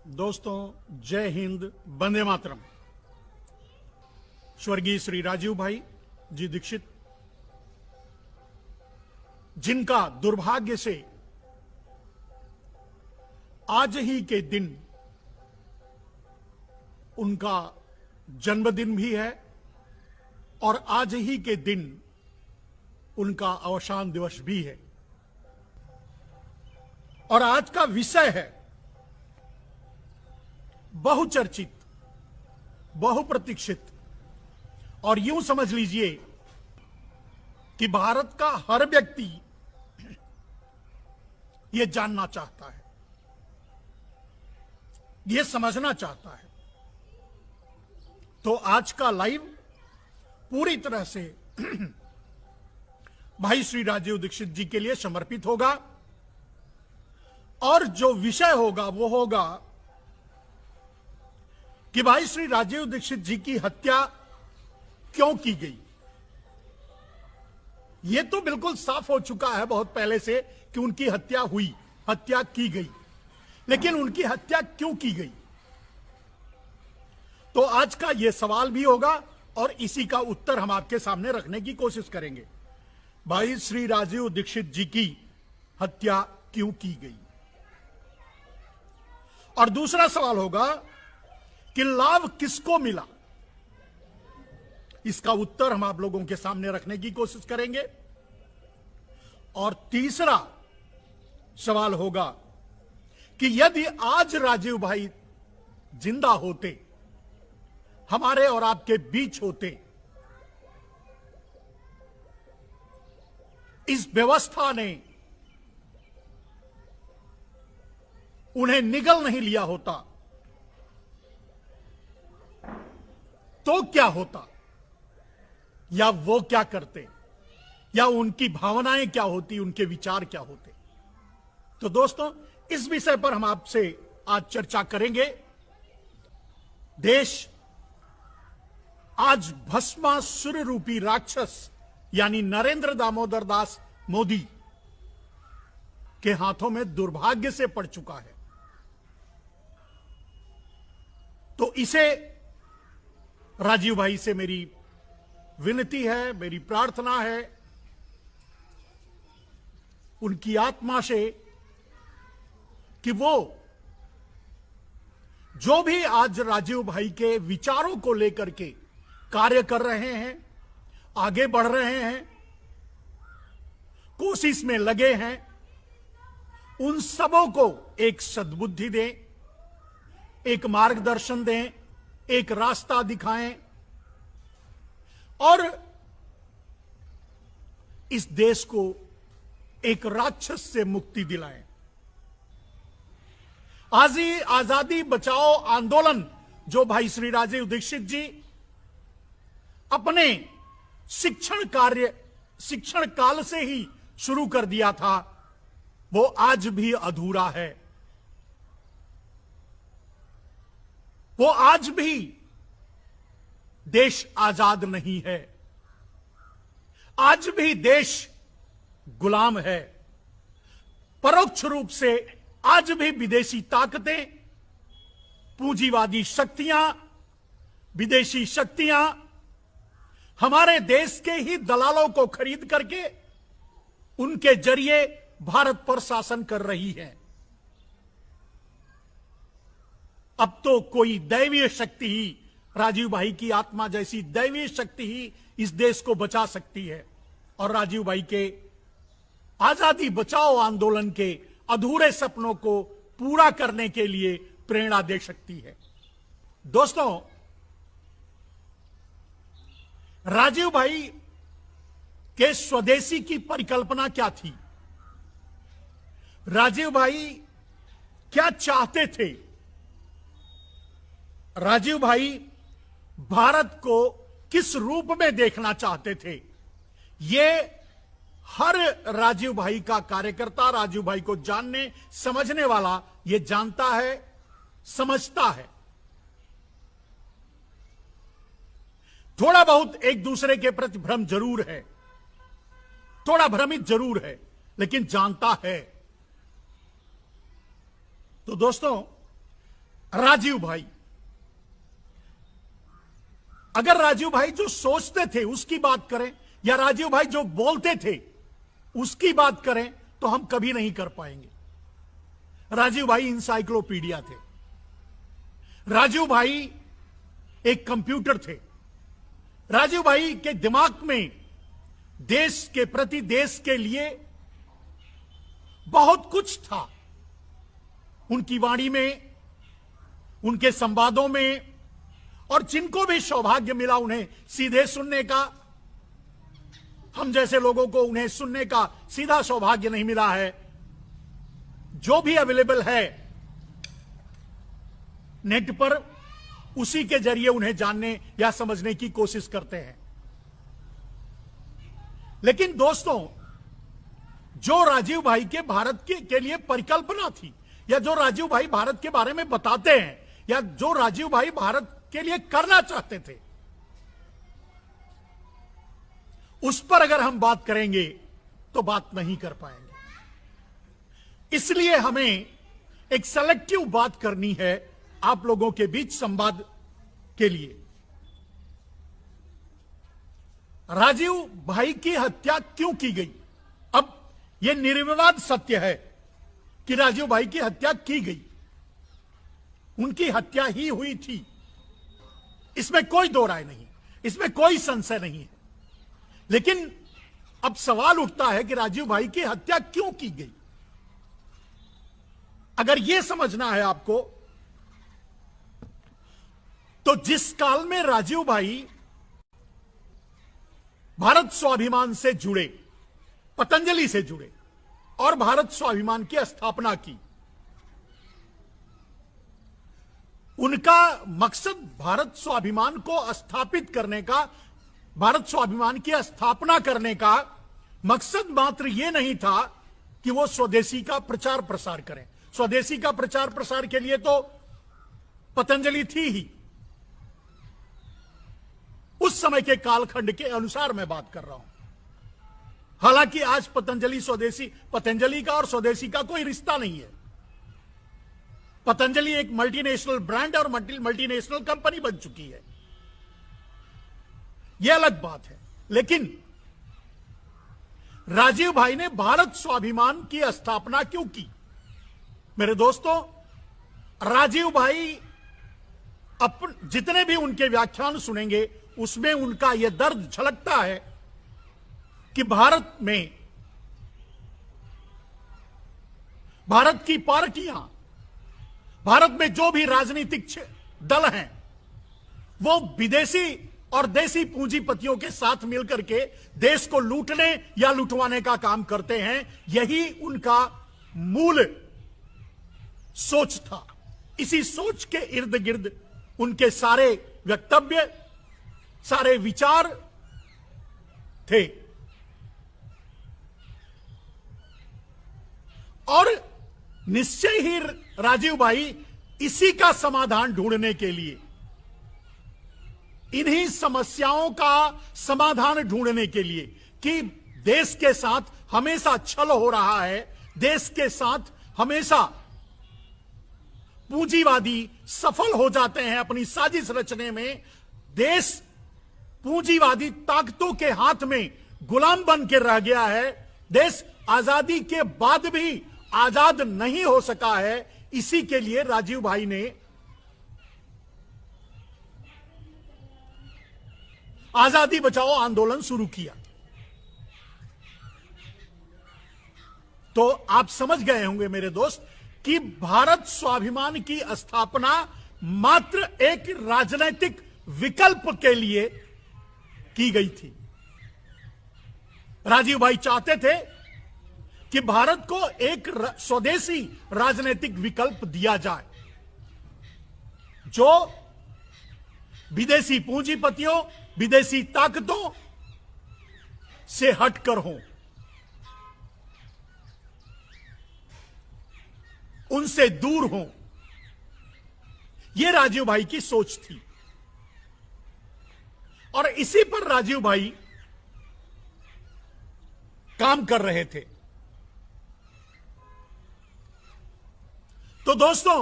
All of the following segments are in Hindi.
दोस्तों, जय हिंद, वंदे मातरम। स्वर्गीय श्री राजीव भाई जी दीक्षित, जिनका दुर्भाग्य से आज ही के दिन उनका जन्मदिन भी है और आज ही के दिन उनका अवसान दिवस भी है। और आज का विषय है बहुचर्चित, बहुप्रतीक्षित और यूं समझ लीजिए कि भारत का हर व्यक्ति यह जानना चाहता है, यह समझना चाहता है। तो आज का लाइव पूरी तरह से भाई श्री राजीव दीक्षित जी के लिए समर्पित होगा और जो विषय होगा वो होगा कि भाई श्री राजीव दीक्षित जी की हत्या क्यों की गई। यह तो बिल्कुल साफ हो चुका है बहुत पहले से कि उनकी हत्या हुई, हत्या की गई, लेकिन उनकी हत्या क्यों की गई। तो आज का यह सवाल भी होगा और इसी का उत्तर हम आपके सामने रखने की कोशिश करेंगे। भाई श्री राजीव दीक्षित जी की हत्या क्यों की गई। और दूसरा सवाल होगा कि लाभ किसको मिला। इसका उत्तर हम आप लोगों के सामने रखने की कोशिश करेंगे। और तीसरा सवाल होगा कि यदि आज राजीव भाई जिंदा होते, हमारे और आपके बीच होते, इस व्यवस्था ने उन्हें निगल नहीं लिया होता तो क्या होता, या वो क्या करते, या उनकी भावनाएं क्या होती, उनके विचार क्या होते। तो दोस्तों, इस विषय पर हम आपसे आज चर्चा करेंगे। देश आज भस्मासुर रूपी राक्षस यानी नरेंद्र दामोदर दास मोदी के हाथों में दुर्भाग्य से पड़ चुका है। तो इसे राजीव भाई से मेरी विनती है, मेरी प्रार्थना है उनकी आत्मा से कि वो जो भी आज राजीव भाई के विचारों को लेकर के कार्य कर रहे हैं, आगे बढ़ रहे हैं, कोशिश में लगे हैं, उन सबों को एक सद्बुद्धि दें, एक मार्गदर्शन दें, एक रास्ता दिखाएं और इस देश को एक राक्षस से मुक्ति दिलाएं। आज ही आजादी बचाओ आंदोलन जो भाई श्री राजीव दीक्षित जी अपने शिक्षण काल से ही शुरू कर दिया था, वो आज भी अधूरा है। वो आज भी देश आजाद नहीं है, आज भी देश गुलाम है। परोक्ष रूप से आज भी विदेशी ताकतें, पूंजीवादी शक्तियां, विदेशी शक्तियां हमारे देश के ही दलालों को खरीद करके उनके जरिए भारत पर शासन कर रही है। अब तो कोई दैवीय शक्ति ही, राजीव भाई की आत्मा जैसी दैवीय शक्ति ही इस देश को बचा सकती है और राजीव भाई के आजादी बचाओ आंदोलन के अधूरे सपनों को पूरा करने के लिए प्रेरणा दे सकती है। दोस्तों, राजीव भाई के स्वदेशी की परिकल्पना क्या थी, राजीव भाई क्या चाहते थे। राजीव भाई भारत को किस रूप में देखना चाहते थे, यह हर राजीव भाई का कार्यकर्ता, राजीव भाई को जानने समझने वाला यह जानता है, समझता है। थोड़ा बहुत एक दूसरे के प्रति भ्रम जरूर है, थोड़ा भ्रमित जरूर है, लेकिन जानता है। तो दोस्तों, राजीव भाई, अगर राजीव भाई जो सोचते थे उसकी बात करें या राजीव भाई जो बोलते थे उसकी बात करें तो हम कभी नहीं कर पाएंगे। राजीव भाई इंसाइक्लोपीडिया थे। राजीव भाई एक कंप्यूटर थे। राजीव भाई के दिमाग में देश के प्रति, देश के लिए बहुत कुछ था। उनकी वाणी में, उनके संवादों में, और जिनको भी सौभाग्य मिला उन्हें सीधे सुनने का, हम जैसे लोगों को उन्हें सुनने का सीधा सौभाग्य नहीं मिला है, जो भी अवेलेबल है नेट पर, उसी के जरिए उन्हें जानने या समझने की कोशिश करते हैं। लेकिन दोस्तों, जो राजीव भाई के भारत के लिए परिकल्पना थी, या जो राजीव भाई भारत के बारे में बताते हैं, या जो राजीव भाई भारत के लिए करना चाहते थे, उस पर अगर हम बात करेंगे तो बात नहीं कर पाएंगे। इसलिए हमें एक सेलेक्टिव बात करनी है आप लोगों के बीच संवाद के लिए। राजीव भाई की हत्या क्यों की गई? अब यह निर्विवाद सत्य है कि राजीव भाई की हत्या की गई, उनकी हत्या ही हुई थी, इसमें कोई दो राय नहीं, इसमें कोई संशय नहीं है। लेकिन अब सवाल उठता है कि राजीव भाई की हत्या क्यों की गई। अगर यह समझना है आपको, तो जिस काल में राजीव भाई भारत स्वाभिमान से जुड़े, पतंजलि से जुड़े और भारत स्वाभिमान की स्थापना की, उनका मकसद भारत स्वाभिमान को स्थापित करने का, भारत स्वाभिमान की स्थापना करने का मकसद मात्र यह नहीं था कि वो स्वदेशी का प्रचार प्रसार करें। स्वदेशी का प्रचार प्रसार के लिए तो पतंजलि थी ही, उस समय के कालखंड के अनुसार मैं बात कर रहा हूं। हालांकि आज पतंजलि स्वदेशी, पतंजलि का और स्वदेशी का कोई रिश्ता नहीं है। पतंजलि एक मल्टीनेशनल ब्रांड और मल्टीनेशनल कंपनी बन चुकी है, यह अलग बात है। लेकिन राजीव भाई ने भारत स्वाभिमान की स्थापना क्यों की? मेरे दोस्तों, राजीव भाई जितने भी उनके व्याख्यान सुनेंगे उसमें उनका यह दर्द झलकता है कि भारत में, भारत की पार्टियां, भारत में जो भी राजनीतिक दल हैं, वो विदेशी और देसी पूंजीपतियों के साथ मिलकर के देश को लूटने या लुटवाने का काम करते हैं। यही उनका मूल सोच था। इसी सोच के इर्द गिर्द उनके सारे वक्तव्य, सारे विचार थे। और निश्चय ही राजीव भाई इसी का समाधान ढूंढने के लिए, इन्हीं समस्याओं का समाधान ढूंढने के लिए कि देश के साथ हमेशा छल हो रहा है, देश के साथ हमेशा पूंजीवादी सफल हो जाते हैं अपनी साजिश रचने में, देश पूंजीवादी ताकतों के हाथ में गुलाम बन के रह गया है, देश आजादी के बाद भी आजाद नहीं हो सका है। इसी के लिए राजीव भाई ने आजादी बचाओ आंदोलन शुरू किया। तो आप समझ गए होंगे मेरे दोस्त कि भारत स्वाभिमान की स्थापना मात्र एक राजनीतिक विकल्प के लिए की गई थी। राजीव भाई चाहते थे कि भारत को एक स्वदेशी राजनीतिक विकल्प दिया जाए जो विदेशी पूंजीपतियों, विदेशी ताकतों से हटकर हो, उनसे दूर हो। यह राजीव भाई की सोच थी और इसी पर राजीव भाई काम कर रहे थे। तो दोस्तों,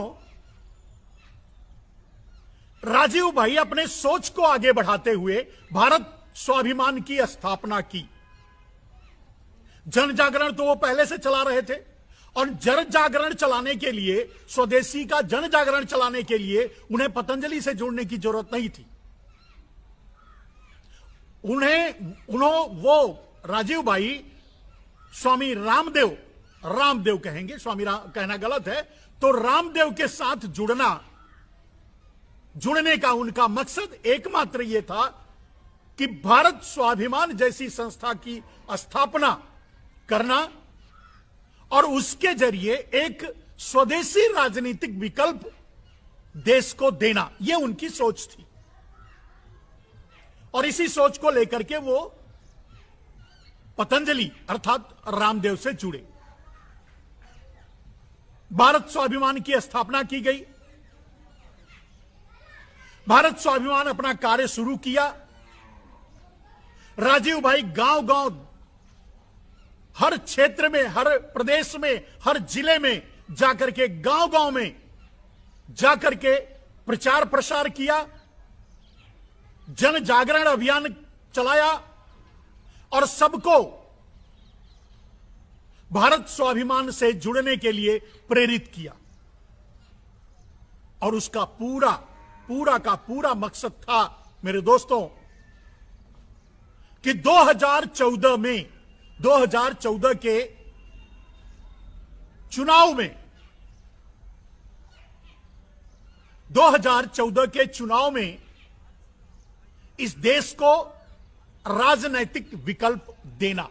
राजीव भाई अपने सोच को आगे बढ़ाते हुए भारत स्वाभिमान की स्थापना की। जन जागरण तो वो पहले से चला रहे थे, और जन जागरण चलाने के लिए, स्वदेशी का जन जागरण चलाने के लिए उन्हें पतंजलि से जुड़ने की जरूरत नहीं थी। वो राजीव भाई स्वामी रामदेव कहेंगे, स्वामी कहना गलत है, तो रामदेव के साथ जुड़ने का उनका मकसद एकमात्र यह था कि भारत स्वाभिमान जैसी संस्था की स्थापना करना और उसके जरिए एक स्वदेशी राजनीतिक विकल्प देश को देना, यह उनकी सोच थी। और इसी सोच को लेकर के वो पतंजलि अर्थात रामदेव से जुड़े। भारत स्वाभिमान की स्थापना की गई। भारत स्वाभिमान अपना कार्य शुरू किया। राजीव भाई गांव-गांव, हर क्षेत्र में, हर प्रदेश में, हर जिले में जाकर के, गांव-गांव में जाकर के प्रचार प्रसार किया, जन जागरण अभियान चलाया और सबको भारत स्वाभिमान से जुड़ने के लिए प्रेरित किया। और उसका पूरा का पूरा मकसद था मेरे दोस्तों कि 2014 के चुनाव में 2014 के चुनाव में इस देश को राजनैतिक विकल्प देना।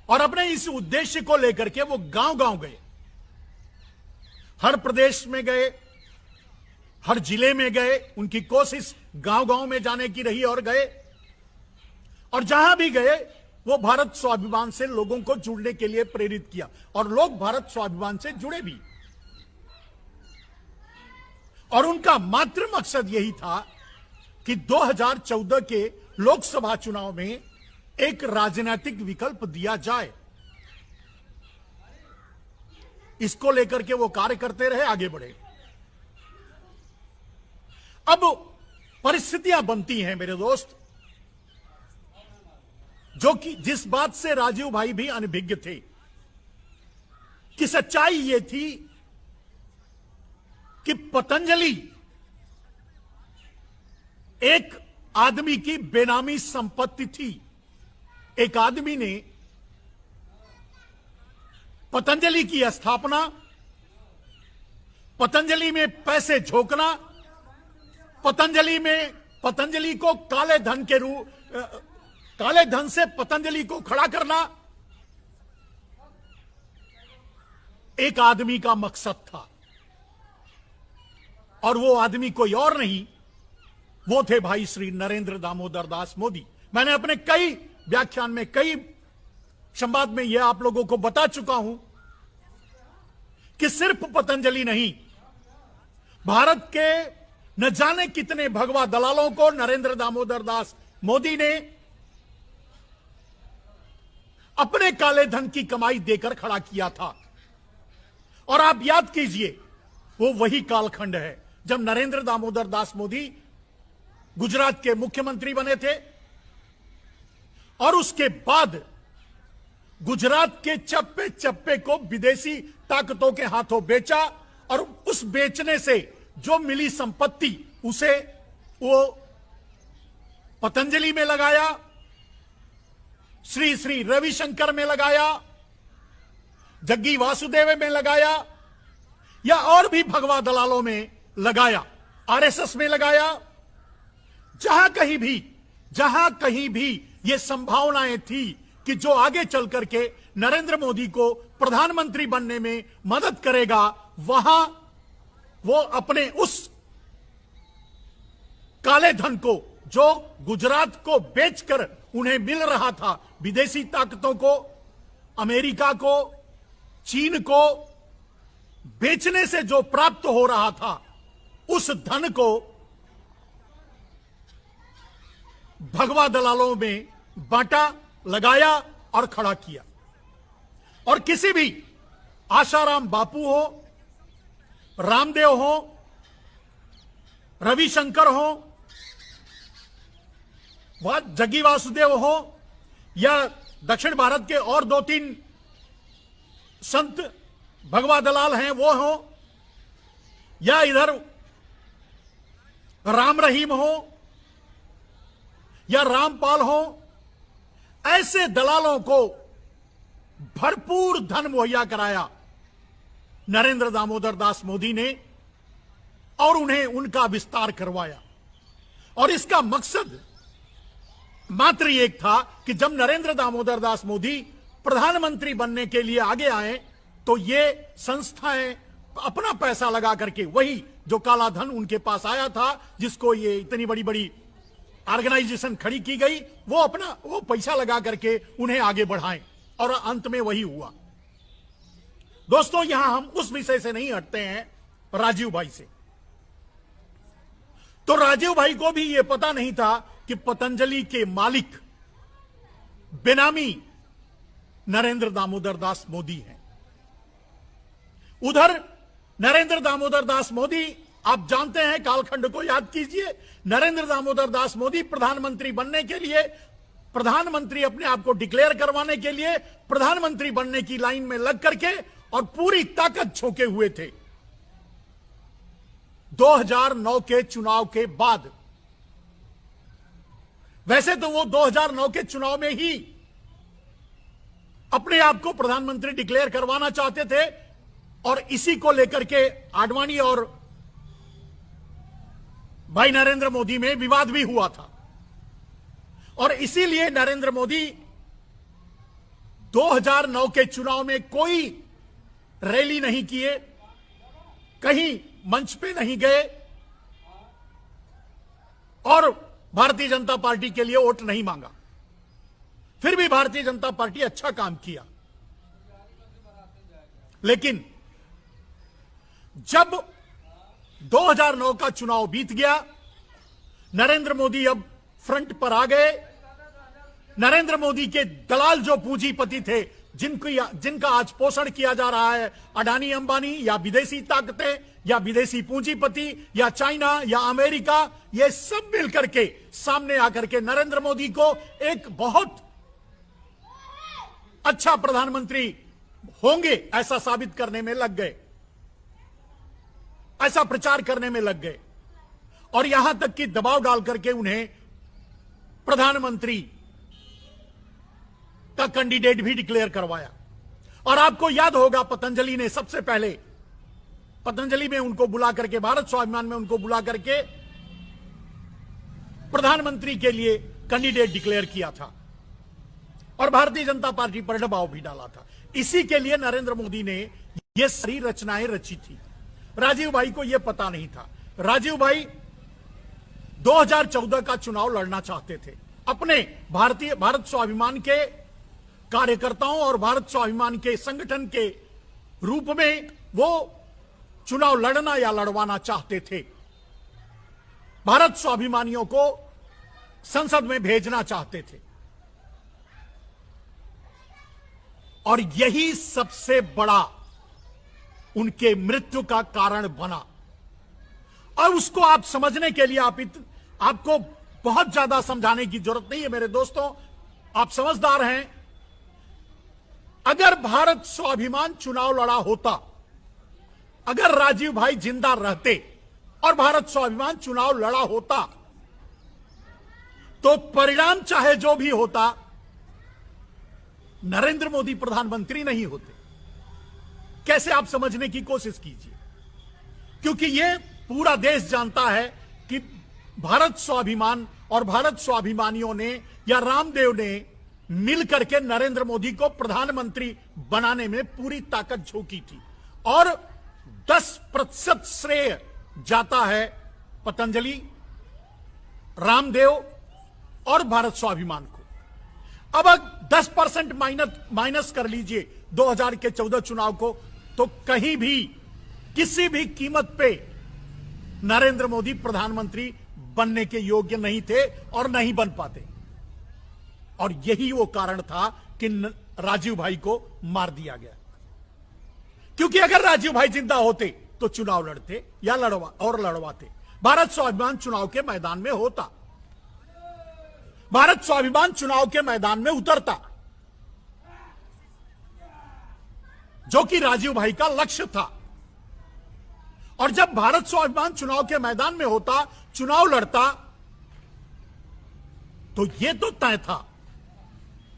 और अपने इस उद्देश्य को लेकर के वो गांव-गांव गए, हर प्रदेश में गए, हर जिले में गए। उनकी कोशिश गांव-गांव में जाने की रही और गए, और जहां भी गए वो भारत स्वाभिमान से लोगों को जुड़ने के लिए प्रेरित किया, और लोग भारत स्वाभिमान से जुड़े भी। और उनका मात्र मकसद यही था कि 2014 के लोकसभा चुनाव में एक राजनीतिक विकल्प दिया जाए। इसको लेकर के वो कार्य करते रहे, आगे बढ़े। अब परिस्थितियां बनती हैं मेरे दोस्त, जो कि जिस बात से राजीव भाई भी अनभिज्ञ थे, कि सच्चाई ये थी कि पतंजलि एक आदमी की बेनामी संपत्ति थी। एक आदमी ने पतंजलि की स्थापना, पतंजलि में पैसे झोंकना, पतंजलि को काले धन से पतंजलि को खड़ा करना एक आदमी का मकसद था। और वो आदमी कोई और नहीं, वो थे भाई श्री नरेंद्र दामोदर दास मोदी। मैंने अपने कई व्याख्यान में, कई संवाद में यह आप लोगों को बता चुका हूं कि सिर्फ पतंजलि नहीं, भारत के न जाने कितने भगवा दलालों को नरेंद्र दामोदर दास मोदी ने अपने काले धन की कमाई देकर खड़ा किया था। और आप याद कीजिए, वो वही कालखंड है जब नरेंद्र दामोदर दास मोदी गुजरात के मुख्यमंत्री बने थे, और उसके बाद गुजरात के चप्पे चप्पे को विदेशी ताकतों के हाथों बेचा, और उस बेचने से जो मिली संपत्ति उसे वो पतंजलि में लगाया, श्री श्री रविशंकर में लगाया, जग्गी वासुदेव में लगाया, या और भी भगवा दलालों में लगाया, आरएसएस में लगाया। जहां कहीं भी ये संभावनाएं थी कि जो आगे चल करके नरेंद्र मोदी को प्रधानमंत्री बनने में मदद करेगा, वहां वो अपने उस काले धन को, जो गुजरात को बेचकर उन्हें मिल रहा था, विदेशी ताकतों को, अमेरिका को, चीन को बेचने से जो प्राप्त हो रहा था, उस धन को भगवा दलालों में बांटा, लगाया और खड़ा किया। और किसी भी आशाराम बापू हो, रामदेव हो, रविशंकर हो, जग्गी वासुदेव हो, या दक्षिण भारत के और 2-3 संत भगवा दलाल हैं वो हो, या इधर राम रहीम हो या रामपाल हो, ऐसे दलालों को भरपूर धन मुहैया कराया नरेंद्र दामोदर दास मोदी ने और उन्हें उनका विस्तार करवाया। और इसका मकसद मात्र एक था कि जब नरेंद्र दामोदर दास मोदी प्रधानमंत्री बनने के लिए आगे आए तो ये संस्थाएं अपना पैसा लगा करके, वही जो काला धन उनके पास आया था, जिसको ये इतनी बड़ी बड़ी ऑर्गेनाइजेशन खड़ी की गई, वो पैसा लगा करके उन्हें आगे बढ़ाएं। और अंत में वही हुआ। दोस्तों, यहां हम उस विषय से नहीं हटते हैं, राजीव भाई से। तो राजीव भाई को भी यह पता नहीं था कि पतंजलि के मालिक बेनामी नरेंद्र दामोदर दास मोदी हैं। उधर नरेंद्र दामोदर दास मोदी, आप जानते हैं, कालखंड को याद कीजिए, नरेंद्र दामोदर दास मोदी प्रधानमंत्री बनने के लिए, प्रधानमंत्री अपने आप को डिक्लेयर करवाने के लिए प्रधानमंत्री बनने की लाइन में लग करके और पूरी ताकत झोंके हुए थे। 2009 के चुनाव के बाद, वैसे तो वो 2009 के चुनाव में ही अपने आप को प्रधानमंत्री डिक्लेयर करवाना चाहते थे और इसी को लेकर के आडवाणी और भाई नरेंद्र मोदी में विवाद भी हुआ था। और इसीलिए नरेंद्र मोदी 2009 के चुनाव में कोई रैली नहीं किए, कहीं मंच पे नहीं गए और भारतीय जनता पार्टी के लिए वोट नहीं मांगा। फिर भी भारतीय जनता पार्टी अच्छा काम किया। लेकिन जब 2009 का चुनाव बीत गया, नरेंद्र मोदी अब फ्रंट पर आ गए। नरेंद्र मोदी के दलाल जो पूंजीपति थे, जिनका आज पोषण किया जा रहा है, अडानी अंबानी या विदेशी ताकतें या विदेशी पूंजीपति या चाइना या अमेरिका, ये सब मिलकर के सामने आकर के नरेंद्र मोदी को एक बहुत अच्छा प्रधानमंत्री होंगे ऐसा साबित करने में लग गए, ऐसा प्रचार करने में लग गए और यहां तक कि दबाव डाल करके उन्हें प्रधानमंत्री का कैंडिडेट भी डिक्लेयर करवाया। और आपको याद होगा, पतंजलि ने सबसे पहले, पतंजलि में उनको बुला करके, भारत स्वाभिमान में उनको बुला करके प्रधानमंत्री के लिए कैंडिडेट डिक्लेयर किया था और भारतीय जनता पार्टी पर दबाव भी डाला था। इसी के लिए नरेंद्र मोदी ने यह सारी रचनाएं रची थी। राजीव भाई को यह पता नहीं था। राजीव भाई 2014 का चुनाव लड़ना चाहते थे। अपने भारत स्वाभिमान के कार्यकर्ताओं और भारत स्वाभिमान के संगठन के रूप में वो चुनाव लड़ना या लड़वाना चाहते थे। भारत स्वाभिमानियों को संसद में भेजना चाहते थे और यही सबसे बड़ा उनके मृत्यु का कारण बना। और उसको आप समझने के लिए आपको बहुत ज्यादा समझाने की जरूरत नहीं है मेरे दोस्तों, आप समझदार हैं। अगर भारत स्वाभिमान चुनाव लड़ा होता, अगर राजीव भाई जिंदा रहते और भारत स्वाभिमान चुनाव लड़ा होता, तो परिणाम चाहे जो भी होता, नरेंद्र मोदी प्रधानमंत्री नहीं होते। कैसे, आप समझने की कोशिश कीजिए, क्योंकि यह पूरा देश जानता है कि भारत स्वाभिमान और भारत स्वाभिमानियों ने या रामदेव ने मिलकर के नरेंद्र मोदी को प्रधानमंत्री बनाने में पूरी ताकत झोंकी थी और 10% श्रेय जाता है पतंजलि, रामदेव और भारत स्वाभिमान को। अब 10% माइनस कर लीजिए 2014 चुनाव को, तो कहीं भी किसी भी कीमत पे नरेंद्र मोदी प्रधानमंत्री बनने के योग्य नहीं थे और नहीं बन पाते। और यही वो कारण था कि राजीव भाई को मार दिया गया। क्योंकि अगर राजीव भाई जिंदा होते तो चुनाव लड़ते या लड़वाते। भारत स्वाभिमान चुनाव के मैदान में होता, भारत स्वाभिमान चुनाव के मैदान में उतरता, जो कि राजीव भाई का लक्ष्य था। और जब भारत स्वाभिमान चुनाव के मैदान में होता, चुनाव लड़ता, तो यह तो तय था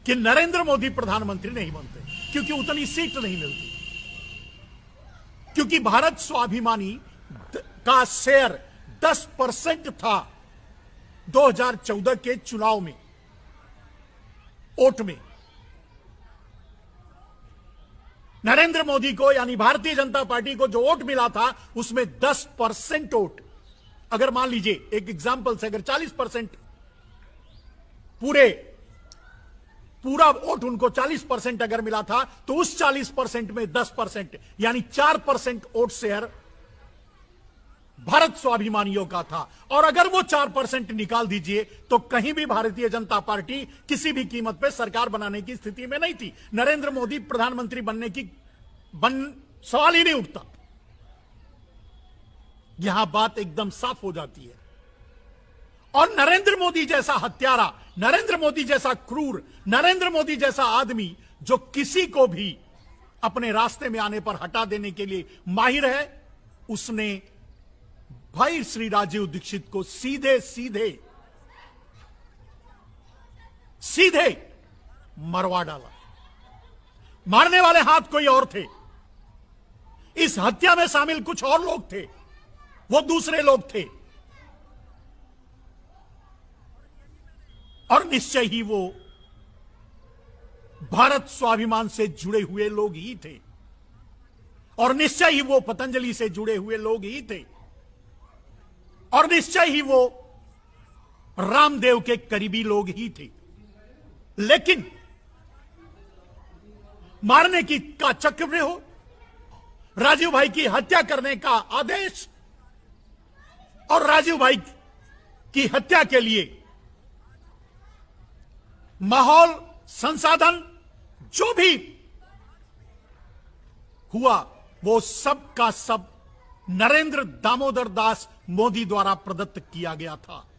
कि नरेंद्र मोदी प्रधानमंत्री नहीं बनते, क्योंकि उतनी सीट नहीं मिलती। क्योंकि भारत स्वाभिमानी का शेयर 10% था 2014 के चुनाव में, वोट में। नरेंद्र मोदी को यानी भारतीय जनता पार्टी को जो वोट मिला था उसमें 10% वोट, अगर मान लीजिए एक एग्जांपल से अगर 40% पूरा वोट उनको 40% अगर मिला था, तो उस 40% में 10% यानी 4% वोट शेयर भारत स्वाभिमानियों का था। और अगर वो 4% निकाल दीजिए तो कहीं भी भारतीय जनता पार्टी किसी भी कीमत पे सरकार बनाने की स्थिति में नहीं थी। नरेंद्र मोदी प्रधानमंत्री बनने की सवाल ही नहीं उठता। यहां बात एकदम साफ हो जाती है। और नरेंद्र मोदी जैसा हत्यारा, नरेंद्र मोदी जैसा क्रूर, नरेंद्र मोदी जैसा आदमी जो किसी को भी अपने रास्ते में आने पर हटा देने के लिए माहिर है, उसने भाई श्री राजीव दीक्षित को सीधे मरवा डाला। मारने वाले हाथ कोई और थे, इस हत्या में शामिल कुछ और लोग थे, वो दूसरे लोग थे। और निश्चय ही वो भारत स्वाभिमान से जुड़े हुए लोग ही थे, और निश्चय ही वो पतंजलि से जुड़े हुए लोग ही थे, और निश्चय ही वो रामदेव के करीबी लोग ही थे। लेकिन मारने की का चक्र हो, राजीव भाई की हत्या करने का आदेश, और राजीव भाई की हत्या के लिए माहौल, संसाधन जो भी हुआ, वो सब का सब नरेंद्र दामोदर दास मोदी द्वारा प्रदत्त किया गया था।